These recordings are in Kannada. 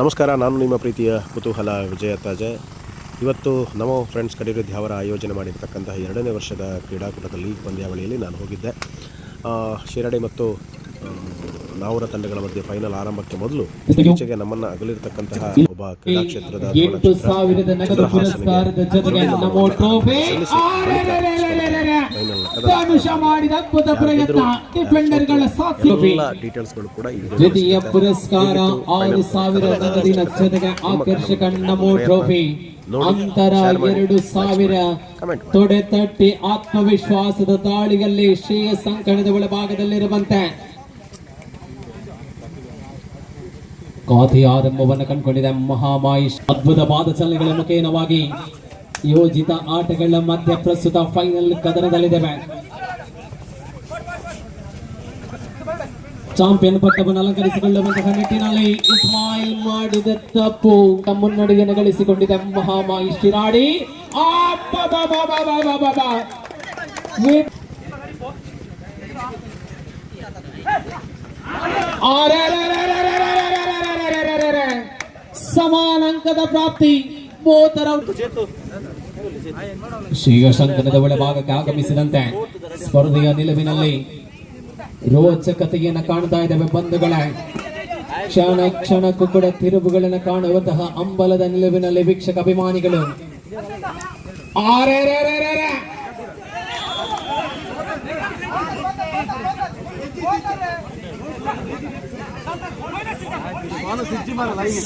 ನಮಸ್ಕಾರ, ನಾನು ನಿಮ್ಮ ಪ್ರೀತಿಯ ಕುತೂಹಲ ವಿಜಯ ತಾಜೆ. ಇವತ್ತು ನಮೋ ಫ್ರೆಂಡ್ಸ್ ಕಡಿರುದ್ದಿ ಅವರ ಆಯೋಜನೆ ಮಾಡಿರ್ತಕ್ಕಂತಹ 2ನೇ ವರ್ಷದ ಕ್ರೀಡಾಕೂಟದ ಲೀಗ್ ಪಂದ್ಯಾವಳಿಯಲ್ಲಿ ನಾನು ಹೋಗಿದ್ದೆ. ಶಿರಾಡಿ ಮತ್ತು ನಾವೂರ ತಂಡಗಳ ಮಧ್ಯೆ ಫೈನಲ್ ಆರಂಭಕ್ಕೆ ಮೊದಲು ಈಚೆಗೆ ನಮ್ಮನ್ನು ಅಗಲಿರ್ತಕ್ಕಂತಹ ಒಬ್ಬ ಕ್ರೀಡಾ ಕ್ಷೇತ್ರದ ಡೀಟೇಲ್ಸ್ಗಳು ಕೂಡ ದ್ವಿತೀಯ ಪುರಸ್ಕಾರ 6,000 ನಗದಿನ ಜೊತೆಗೆ ಆಕರ್ಷಕ ನಮೋ ಟ್ರೋಫಿ ಅಂತರ 2,000 ತೊಡೆ ತಟ್ಟಿ ಆತ್ಮವಿಶ್ವಾಸದ ತಾಳಿಯಲ್ಲಿ ಶ್ರೇಯ ಸಂಕಣದ ಒಳಭಾಗದಲ್ಲಿರುವಂತೆ ಗಾದಿ ಆರಂಭವನ್ನು ಕಂಡುಕೊಂಡಿದೆ. ಮಹಾಮಾಯಿಷ್ ಅದ್ಭುತ ಪಾದಚಲನೆಗಳ ಮುಖೇನವಾಗಿ ಯೋಜಿತ ಆಟಗಳ ಮಧ್ಯೆ ಪ್ರಸ್ತುತ ಫೈನಲ್ ಕದನದಲ್ಲಿದ್ದೇವೆ. ಚಾಂಪಿಯನ್ ಪಟ್ಟವನ್ನು ಅಲಂಕರಿಸಿಕೊಳ್ಳುವಂತಹ ನಿಟ್ಟಿನಲ್ಲಿ ಇಸ್ಮಾಯಿಲ್ ಮಾಡಿದ ತಪ್ಪು ಮುನ್ನಡೆಯನ್ನು ಗಳಿಸಿಕೊಂಡಿದೆ ಮಹಾಮಾಯಿಷ್ ಶಿರಾಡಿ. ಸಮಾನ ಅಂಕದ ಪ್ರಾಪ್ತಿ ಶ್ರೀಶಂಕನದ ಒಳಭಾಗಕ್ಕೆ ಆಗಮಿಸಿದಂತೆ ಸ್ಪರ್ಧೆಯ ನಿಲುವಿನಲ್ಲಿ ರೋಚಕತೆಯನ್ನು ಕಾಣ್ತಾ ಇದ್ದೇವೆ ಬಂಧುಗಳೇ. ಕ್ಷಣ ಕ್ಷಣಕ್ಕೂ ಕೂಡ ತಿರುವುಗಳನ್ನು ಕಾಣುವಂತಹ ಅಂಬಲದ ನಿಲುವಿನಲ್ಲಿ ವೀಕ್ಷಕ ಅಭಿಮಾನಿಗಳು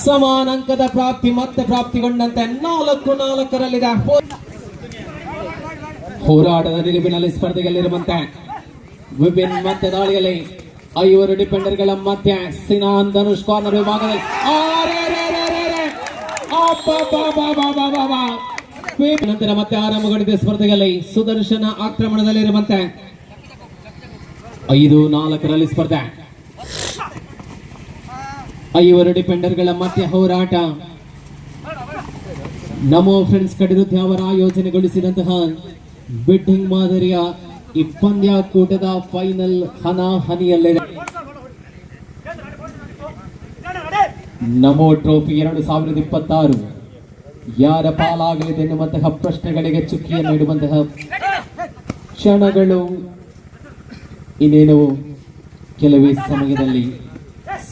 ಸಮಾನ ಅಂಕದ ಪ್ರಾಪ್ತಿ ಮತ್ತೆ ಪ್ರಾಪ್ತಿಗೊಂಡಂತೆ 4-4ರಲ್ಲಿದೆ. ಹೋರಾಟದ ನಿಲುವಿನಲ್ಲಿ ಸ್ಪರ್ಧೆಯಲ್ಲಿರುವಂತೆ ವಿಭಿನ್ನ ಮತ್ತೆ ದಾಳಿಯಲ್ಲಿ 5 ಡಿಫೆಂಡರ್ಗಳ ಮಧ್ಯೆ ಸಿನಾನ್ ಧನುಷ್ ಕಾರ್ನರ್ ವಿಭಾಗದಲ್ಲಿ ನಂತರ ಮತ್ತೆ ಆರಂಭಗೊಂಡಿದೆ ಸ್ಪರ್ಧೆಯಲ್ಲಿ ಸುದರ್ಶನ ಆಕ್ರಮಣದಲ್ಲಿರುವಂತೆ 5-4ರಲ್ಲಿ ಸ್ಪರ್ಧೆ. 5 ಡಿಫೆಂಡರ್ಗಳ ಮಧ್ಯೆ ಹೋರಾಟ. ನಮೋ ಫ್ರೆಂಡ್ಸ್ ಕಡಿರುದ್ದಿ ಅವರ ಆಯೋಜನೆಗೊಳಿಸಿದಂತಹ ಬಿಡ್ಡಿಂಗ್ ಮಾದರಿಯ ಈ ಪಂದ್ಯಾಕೂಟದ ಫೈನಲ್ ಹನಾಹನಿಯಲ್ಲಿದೆ. ನಮೋ ಟ್ರೋಫಿ 2026 ಯಾರ ಪಾಲಾಗಲಿದೆ ಎನ್ನುವಂತಹ ಪ್ರಶ್ನೆಗಳಿಗೆ ಚುಕ್ಕಿಯನ್ನು ನೀಡುವಂತಹ ಕ್ಷಣಗಳು ಇನ್ನೇನು ಕೆಲವೇ ಸಮಯದಲ್ಲಿ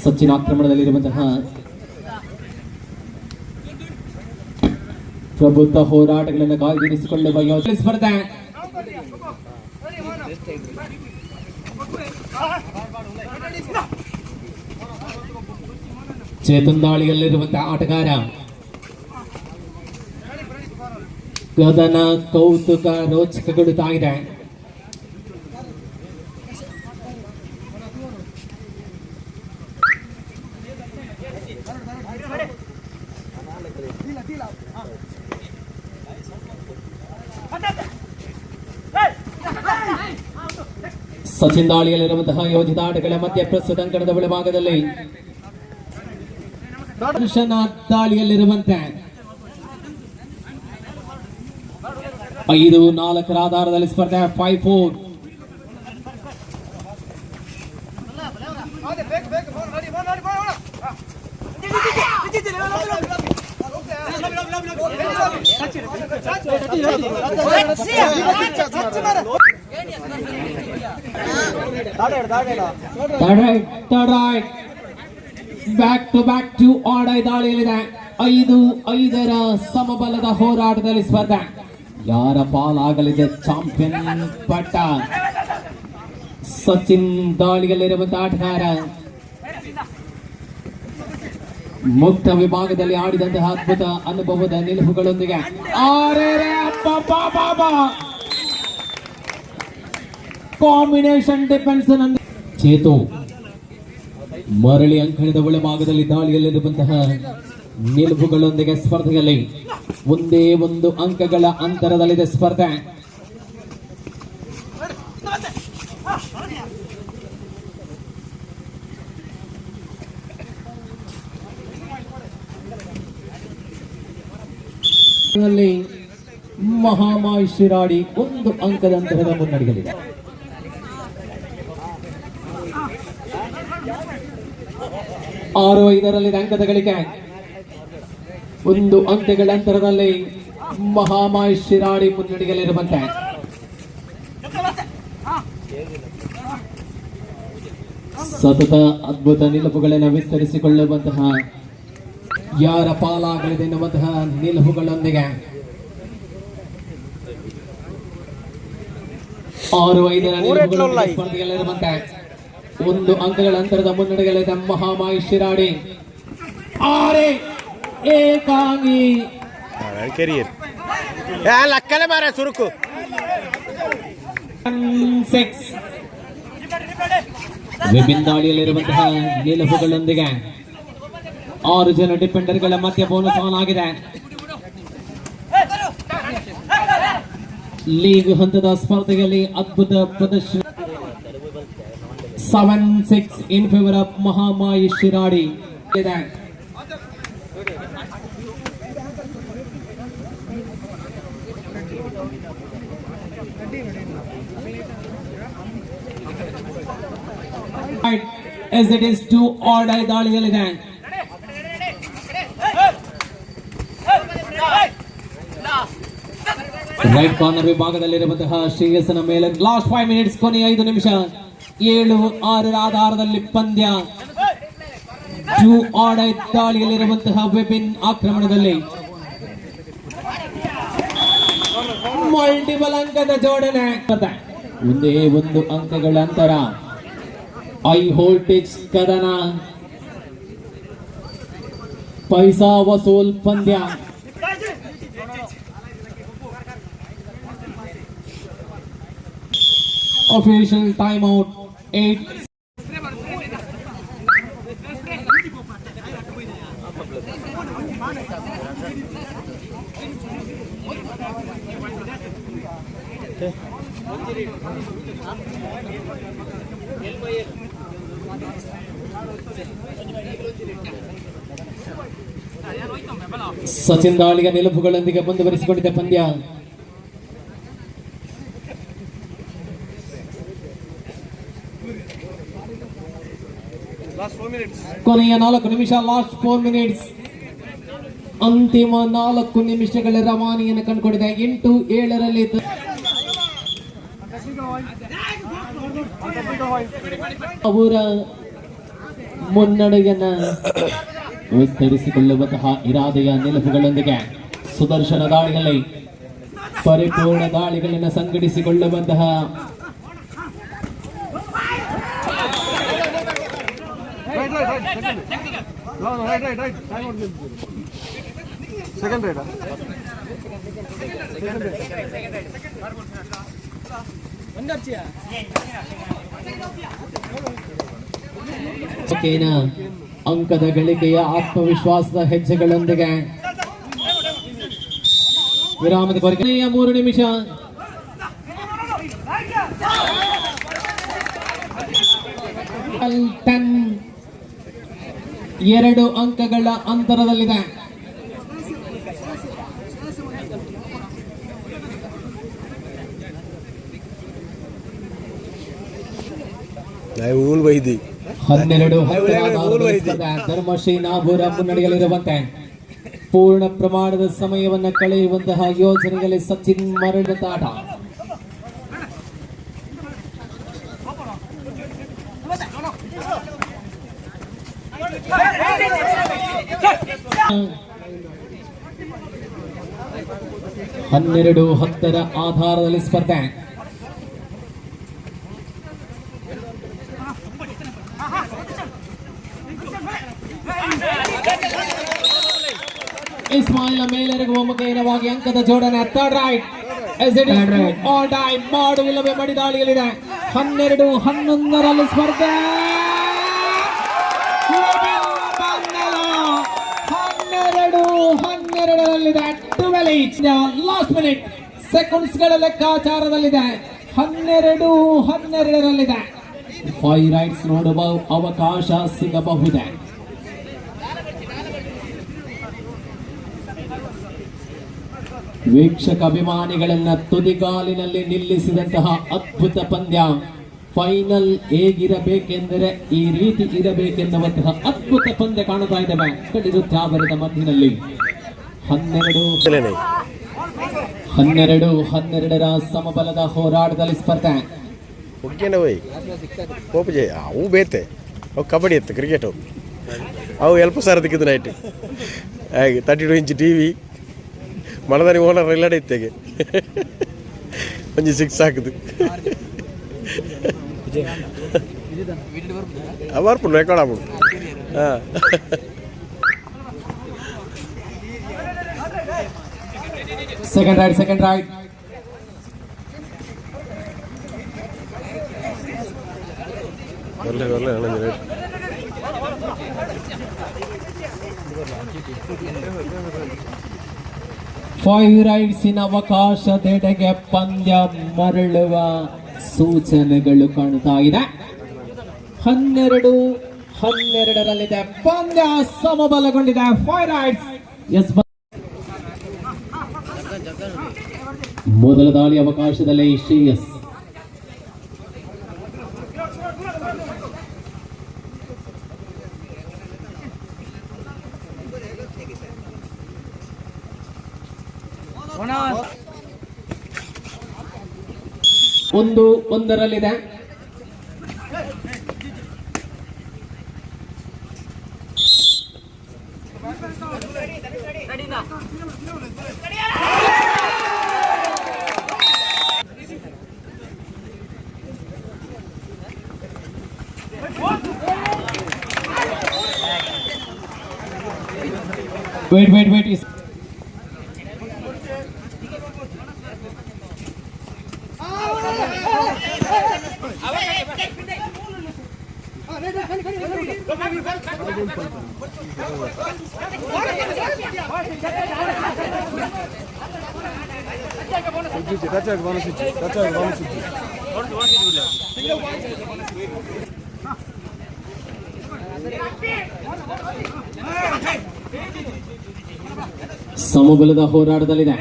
ಸಚಿನ್ ಆಕ್ರಮಣದಲ್ಲಿರುವಂತಹ ಪ್ರಬುದ್ಧ ಹೋರಾಟಗಳನ್ನು ಕಾಯ್ದಿರಿಸಿಕೊಳ್ಳುವ ಯೋಜನೆ ಸ್ಪರ್ಧೆ. ಚೇತನ್ ದಾಳಿಯಲ್ಲಿರುವಂತಹ ಆಟಗಾರ ಗದನ ಕೌತುಕ ರೋಚಕಗೊಳ್ಳುತ್ತಾ ಇದೆ. ಸಚಿನ್ ದಾಳಿಯಲ್ಲಿರುವಂತಹ ಯೋಜಿತ ಆಟಗಳ ಮಧ್ಯೆ ಪ್ರಸ್ತುತ ಅಂಕಣದ ಒಳಭಾಗದಲ್ಲಿ ದರ್ಶನ ದಾಳಿಯಲ್ಲಿರುವಂತೆ 5-4ರ ಆಧಾರದಲ್ಲಿ ಸ್ಪರ್ಧೆ 5-4. Back to back do or die ದಾಳಿಯಲ್ಲಿದೆ. 5-5ರ ಸಮಬಲದ ಹೋರಾಟದಲ್ಲಿ ಸ್ಪರ್ಧೆ. ಯಾರ ಪಾಲಾಗಲಿದೆ ಚಾಂಪಿಯನ್ ಪಟ್ಟ? ಸಚಿನ್ ದಾಳಿಯಲ್ಲಿರುವಂತಹ ಆಟಗಾರ ಮುಕ್ತ ವಿಭಾಗದಲ್ಲಿ ಆಡಿದಂತಹ ಅದ್ಭುತ ಅನುಭವದ ನಿಲುವುಗಳೊಂದಿಗೆ ಕಾಂಬಿನೇಷನ್ ಡಿಫೆನ್ಸ್ ಚೇತು ಮರಳಿ ಅಂಕಣದ ಒಳಭಾಗದಲ್ಲಿ ದಾಳಿಯಲ್ಲಿರುವಂತಹ ನಿಲುವುಗಳೊಂದಿಗೆ ಸ್ಪರ್ಧೆಯಲ್ಲಿ ಒಂದೇ 1 ಅಂಕಗಳ ಅಂತರದಲ್ಲಿದೆ ಸ್ಪರ್ಧೆ. ಮಹಾಮಾಯಿಷ್ ಶಿರಾಡಿ 1 ಅಂಕದ ಅಂತರದ ಮುನ್ನಡೆಯಲಿದೆ. 6-5ರಲ್ಲಿ ಅಂಕದ ಗಳಿಕೆ 1 ಅಂಕಗಳ ಅಂತರದಲ್ಲಿ ಮಹಾಮಾಯಿ ಶಿರಾಡಿ ಮುನ್ನಡೆಯಲ್ಲಿರುವಂತೆ ಸತತ ಅದ್ಭುತ ನಿಲುವುಗಳನ್ನು ವಿಸ್ತರಿಸಿಕೊಳ್ಳುವಂತಹ ಯಾರ ಪಾಲಾಗಲಿದೆ ಎನ್ನುವಂತಹ ನಿಲುವುಗಳೊಂದಿಗೆ 6-5 ನಿಲುವುಗಳ ಸ್ಪರ್ಧೆಯಲ್ಲಿರುವಂತೆ 1 ಅಂಕಗಳ ಅಂತರದ ಮುನ್ನಡೆಯಲ್ಲಿದೆ ಮಹಾಮಾಯಿ ಶಿರಾಡಿ. 6 ಏಕಾಂಗಿ ಕೆರಿಯರ್ ಲಕ್ಕಲೆ ಮಾರ ಸುರುಕು 6 ವಿಭಿನ್ನ ದಾಳಿಯಲ್ಲಿರುವಂತಹ ನಿಲುವುಗಳೊಂದಿಗೆ 6 ಜನ ಡಿಫೆಂಡರ್ಗಳ ಮಧ್ಯ ಬೋನಸ್ ಆನ್ ಆಗಿದೆ. ಲೀಗ್ ಹಂತದ ಸ್ಪರ್ಧೆಯಲ್ಲಿ ಅದ್ಭುತ ಪ್ರದರ್ಶನ 7-6 in favour of Mahamayi Shiradi ಇದೆ. As it is 2 odd ದಾಳಿಯಲ್ಲಿದೆ. ರೈಟ್ ಕಾರ್ನರ್ ವಿಭಾಗದಲ್ಲಿರುವಂತಹ ಶ್ರೇಯಸ್ಸನ ಮೇಲೆ ಲಾಸ್ಟ್ 5 ಮಿನಿಟ್ಸ್ ಕೊನೆಯ 5 ನಿಮಿಷ 7-6 ಆಧಾರದಲ್ಲಿ ಪಂದ್ಯ. 2 ಆಡ್ ದಾಳಿಯಲ್ಲಿರುವಂತಹ ವಿಭಿನ್ನ ಆಕ್ರಮಣದಲ್ಲಿ ಮಲ್ಟಿಪಲ್ ಅಂಕದ ಜೋಡಣೆ. ಒಂದೇ 1 ಅಂಕಗಳ ಅಂತರ. ಐ ವೋಲ್ಟೇಜ್ ಕದನ, ಪೈಸಾ ವಸೂಲ್ ಪಂದ್ಯ. Official timeout 8. ಸಚಿನ್ ದಾಳಿಗ ನಿಲುವುಗಳೊಂದಿಗೆ ಮುಂದುವರಿಸಿಕೊಂಡಿದ್ದ ಪಂದ್ಯ. ಕೊನೆಯ 4 ನಿಮಿಷ, ಲಾಸ್ಟ್ 4 ಮಿನಿಟ್ಸ್. ಅಂತಿಮ 4 ನಿಮಿಷಗಳ ರವಾನೆಯನ್ನು ಕಂಡುಕೊಂಡಿದೆ. 8-7ರಲ್ಲಿ ಅವರ ಮುನ್ನಡೆಯನ್ನ ವಿಸ್ತರಿಸಿಕೊಳ್ಳುವಂತಹ ಇರಾದೆಯ ನಿಲುವುಗಳೊಂದಿಗೆ ಸುದರ್ಶನ ದಾಳಿಯಲ್ಲಿ ಪರಿಪೂರ್ಣ ದಾಳಿಗಳನ್ನು ಸಂಘಟಿಸಿಕೊಳ್ಳುವಂತಹ ಅಂಕದ ಗಳಿಕೆಯ ಆತ್ಮವಿಶ್ವಾಸದ ಹೆಜ್ಜೆಗಳೊಂದಿಗೆ ವಿರಾಮದ ಕೊನೆಯ 3 ನಿಮಿಷ. ಎರಡು ಅಂಕಗಳ ಅಂತರದಲ್ಲಿದೆ. ವೈದಿ 12 ಧರ್ಮಶ್ರೀ ನಾಬೂರ ಮುನ್ನಡೆಯಲ್ಲಿರುವಂತೆ ಪೂರ್ಣ ಪ್ರಮಾಣದ ಸಮಯವನ್ನು ಕಳೆಯುವಂತಹ ಯೋಜನೆಯಲ್ಲಿ ಸಚಿನ್ ಮರಳಿದ ಆಟ. ಹನ್ನೆರಡು 10 ಆಧಾರದಲ್ಲಿ ಸ್ಪರ್ಧೆ. ಇಸ್ಮಾಯಿಲ್ ಮೇಲೆರಗುವ ಮುಖೇನವಾಗಿ ಅಂಕದ ಜೋಡಣೆ. Third right ಮಾಡುವಿಲ್ಲವೇ ಮಡಿದಾಳಿಯಲ್ಲಿದೆ. 12-11ರಲ್ಲಿ ಸ್ಪರ್ಧೆ. 12-12ರಲ್ಲಿದೆ. 12 ಲಾಸ್ಟ್ ಮಿನಿಟ್ ಸೆಕೆಂಡ್ಸ್ಗಳ ಲೆಕ್ಕಾಚಾರದಲ್ಲಿದೆ. 12-12ರಲ್ಲಿದೆ. 5 ರೈಟ್ಸ್ ನೋಡುವ ಅವಕಾಶ ಸಿಗಬಹುದೇ. ವೀಕ್ಷಕ ಅಭಿಮಾನಿಗಳನ್ನ ತುದಿಗಾಲಿನಲ್ಲಿ ನಿಲ್ಲಿಸಿದಂತಹ ಅದ್ಭುತ ಪಂದ್ಯ. ಫೈನಲ್ ಹೇಗಿರಬೇಕೆಂದರೆ ಈ ರೀತಿ ಇರಬೇಕೆನ್ನುವಂತಹ ಅದ್ಭುತ ಪಂದ್ಯ ಕಾಣುತ್ತಾ ಇದ್ದೇವೆ ಕಡಿದು ತ್ಯಾವರದ ಮಧ್ಯದಲ್ಲಿ. 12-12 ಸಮಬಲದ ಹೋರಾಟದಲ್ಲಿ ಸ್ಪರ್ಧೆ. ಒಗ್ಗೇನೆ ಹೋಯ್ ಕೋಪಜೆ ಅವು ಬೇತೆ ಅವು ಕಬಡ್ಡಿ ಇತ್ತು ಕ್ರಿಕೆಟು ಅವು ಎಲ್ಪ ಸಾರದಕ್ಕಿದ್ದು ನೈಟ್ ಹಾಗೆ 32 ಇಂಚ್ ಟಿ ವಿ ಮಣದಾರಿ ಓನರ್ ಎಲ್ಲಡೆ ಇತ್ತೆಗೆ ಒಂಜಿ 6 ಹಾಕುದು ಬರ್ಪುಂಡು ರೆಕಾರ್ಡ್ ಆಗ್ಬಿಡು ಹಾಂ ಸೆಕೆಂಡ್ ರೈಡ್ ಒಳ್ಳೆ ಒಳ್ಳೆ ರೇಟ್ 5 ರೈಡ್ಸಿನ ಅವಕಾಶದೆಡೆಗೆ ಪಂದ್ಯ ಮರಳುವ ಸೂಚನೆಗಳು ಕಾಣ್ತಾ ಇದೆ. 12-12ರಲ್ಲಿದೆ ಪಂದ್ಯ ಸಮಬಲಗೊಂಡಿದೆ. 5 ರೈಡ್ಸ್. ಎಸ್, ಮೊದಲ ದಾಳಿ ಅವಕಾಶದಲ್ಲಿ ಶ್ರೇಯಸ್. ಒಂದರಲ್ಲಿದೆ. Wait. ಸಮಬಲದ ಹೋರಾಟದಲ್ಲಿದೆ.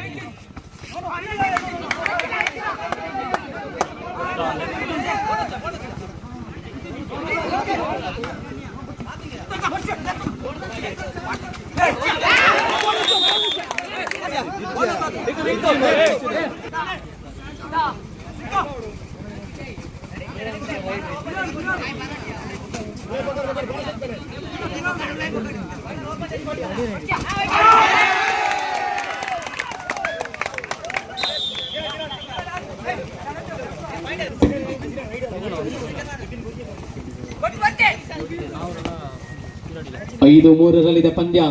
ಐದು ಮೂರರಲ್ಲಿದೆ ಪಂದ್ಯ.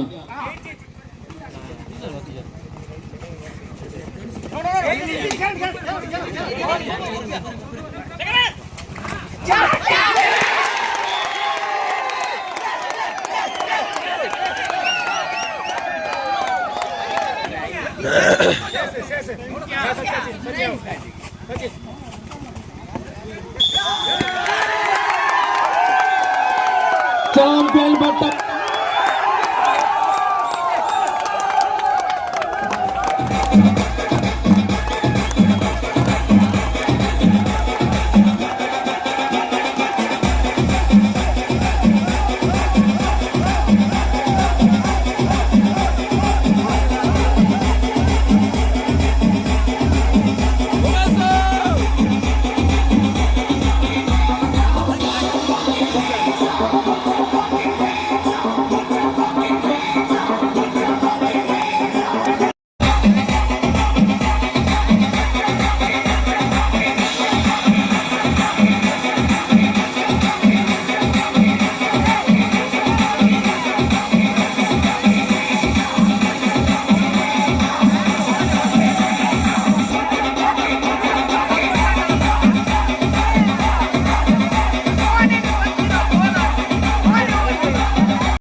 ಚಾಂಪಿಯನ್ ಪಟ್ಟ